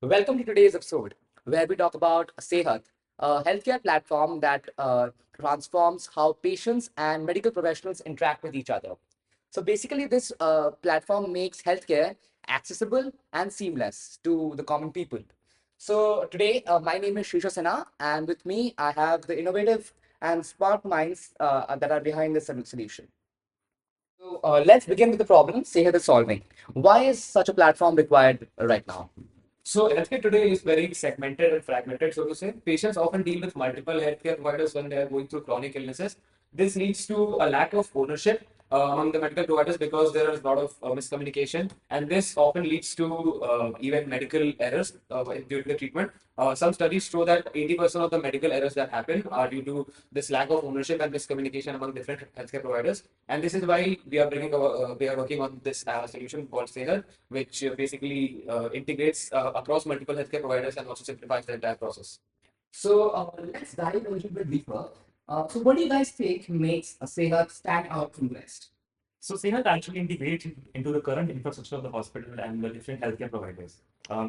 Welcome to today's episode where we talk about Sehat, a healthcare platform that transforms how patients and medical professionals interact with each other. So basically, this platform makes healthcare accessible and seamless to the common people. So today, my name is Shrisha Sinha, and with me, I have the innovative and smart minds that are behind this solution. So let's begin with the problem Sehat is solving. Why is such a platform required right now? So healthcare today is very segmented and fragmented, so to say. Patients often deal with multiple healthcare providers when they are going through chronic illnesses. This leads to a lack of ownership among the medical providers because there is a lot of miscommunication, and this often leads to even medical errors during the treatment. Some studies show that 80% of the medical errors that happen are due to this lack of ownership and miscommunication among different healthcare providers. And this is why we are working on this solution called Sailor, which basically integrates across multiple healthcare providers and also simplifies the entire process. So let's dive a little bit deeper. So what do you guys think makes a Sehat stand out from the rest? So Sehat actually integrates into the current infrastructure of the hospital and the different healthcare providers.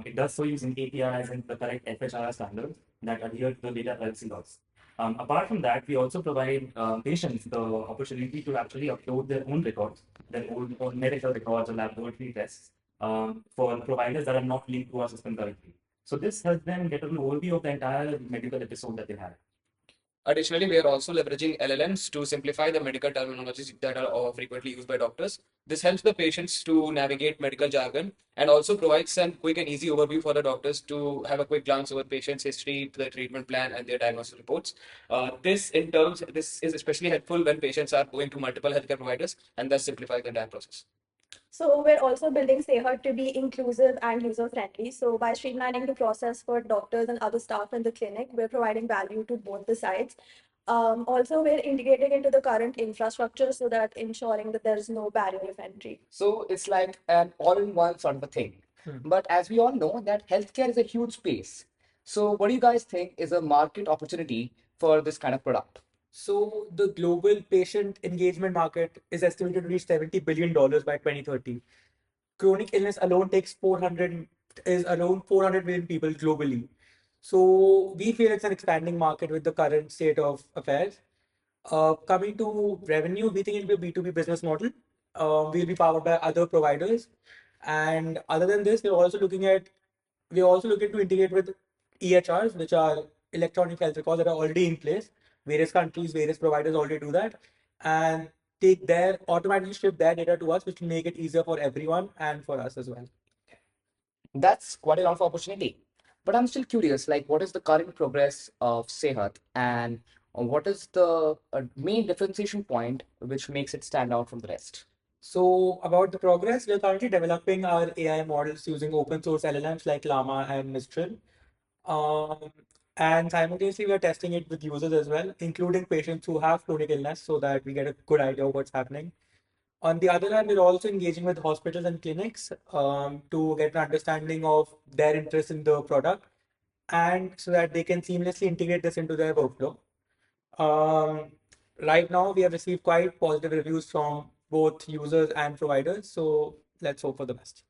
It does so using APIs and the correct FHIR standards that adhere to the data privacy laws. Apart from that, we also provide patients the opportunity to actually upload their own records, their own medical records or laboratory tests for providers that are not linked to our system currently. So this helps them get an overview of the entire medical episode that they have. Additionally, we are also leveraging LLMs to simplify the medical terminologies that are frequently used by doctors. This helps the patients to navigate medical jargon and also provides some quick and easy overview for the doctors to have a quick glance over patient's history, the treatment plan, and their diagnosis reports. This is especially helpful when patients are going to multiple healthcare providers, and thus simplify the entire process. So we're also building Sehat to be inclusive and user-friendly. So by streamlining the process for doctors and other staff in the clinic, we're providing value to both the sides. Also, we're integrating into the current infrastructure so that ensuring that there's no barrier of entry. So it's like an all-in-one sort of a thing. But as we all know, that healthcare is a huge space. So what do you guys think is a market opportunity for this kind of product? So the global patient engagement market is estimated to reach $70 billion by 2030. Chronic illness alone takes 400 is around 400 million people globally. So we feel it's an expanding market with the current state of affairs. Coming to revenue, we think it'll be a B2B business model. We'll be powered by other providers. And other than this, we're also looking to integrate with EHRs, which are electronic health records that are already in place. Various countries, various providers already do that, and automatically ship their data to us, which will make it easier for everyone and for us as well. That's quite a lot of opportunity. But I'm still curious, like what is the current progress of Sehat and what is the main differentiation point which makes it stand out from the rest? So about the progress, we're currently developing our AI models using open source LLMs like Llama and Mistral. Um, and simultaneously, we are testing it with users as well, including patients who have chronic illness, so that we get a good idea of what's happening. On the other hand, we're also engaging with hospitals and clinics to get an understanding of their interest in the product and so that they can seamlessly integrate this into their workflow. Um, right now, we have received quite positive reviews from both users and providers, so let's hope for the best.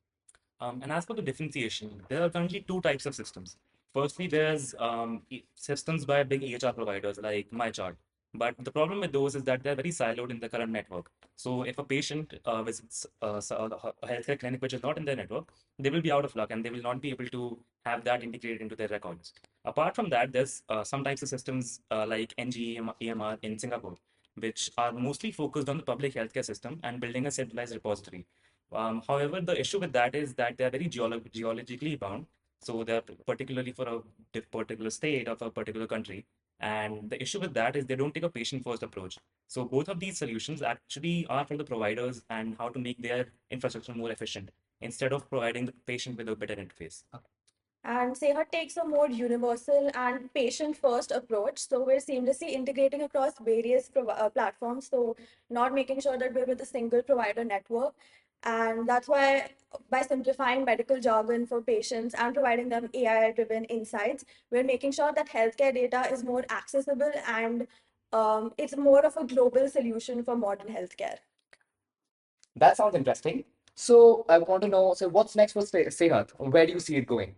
And as for the differentiation, there are currently two types of systems. Firstly, there's systems by big EHR providers like MyChart. But the problem with those is that they're very siloed in the current network. So if a patient visits a healthcare clinic which is not in their network, they will be out of luck and they will not be able to have that integrated into their records. Apart from that, there's some types of systems like NGEMR in Singapore, which are mostly focused on the public healthcare system and building a centralized repository. However, the issue with that is that they are very geologically bound. So they're particularly for a particular state of a particular country. And the issue with that is they don't take a patient-first approach. So both of these solutions actually are for the providers and how to make their infrastructure more efficient instead of providing the patient with a better interface. And Sehat takes a more universal and patient-first approach. So we're seamlessly integrating across various platforms. So not making sure that we're with a single provider network. And that's why by simplifying medical jargon for patients and providing them AI-driven insights, we're making sure that healthcare data is more accessible and it's more of a global solution for modern healthcare. That sounds interesting. So I want to know, so what's next for Sehat? Where do you see it going?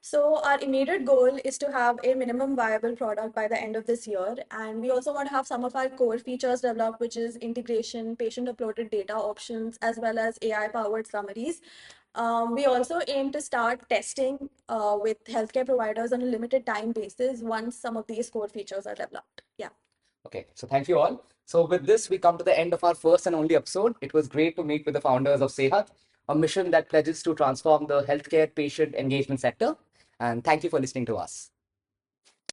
So our immediate goal is to have a minimum viable product by the end of this year. And we also want to have some of our core features developed, which is integration, patient uploaded data options, as well as AI powered summaries. We also aim to start testing with healthcare providers on a limited time basis once some of these core features are developed. Yeah. Okay, so thank you all. So with this, we come to the end of our first and only episode. It was great to meet with the founders of Sehat, a mission that pledges to transform the healthcare patient engagement sector. And thank you for listening to us.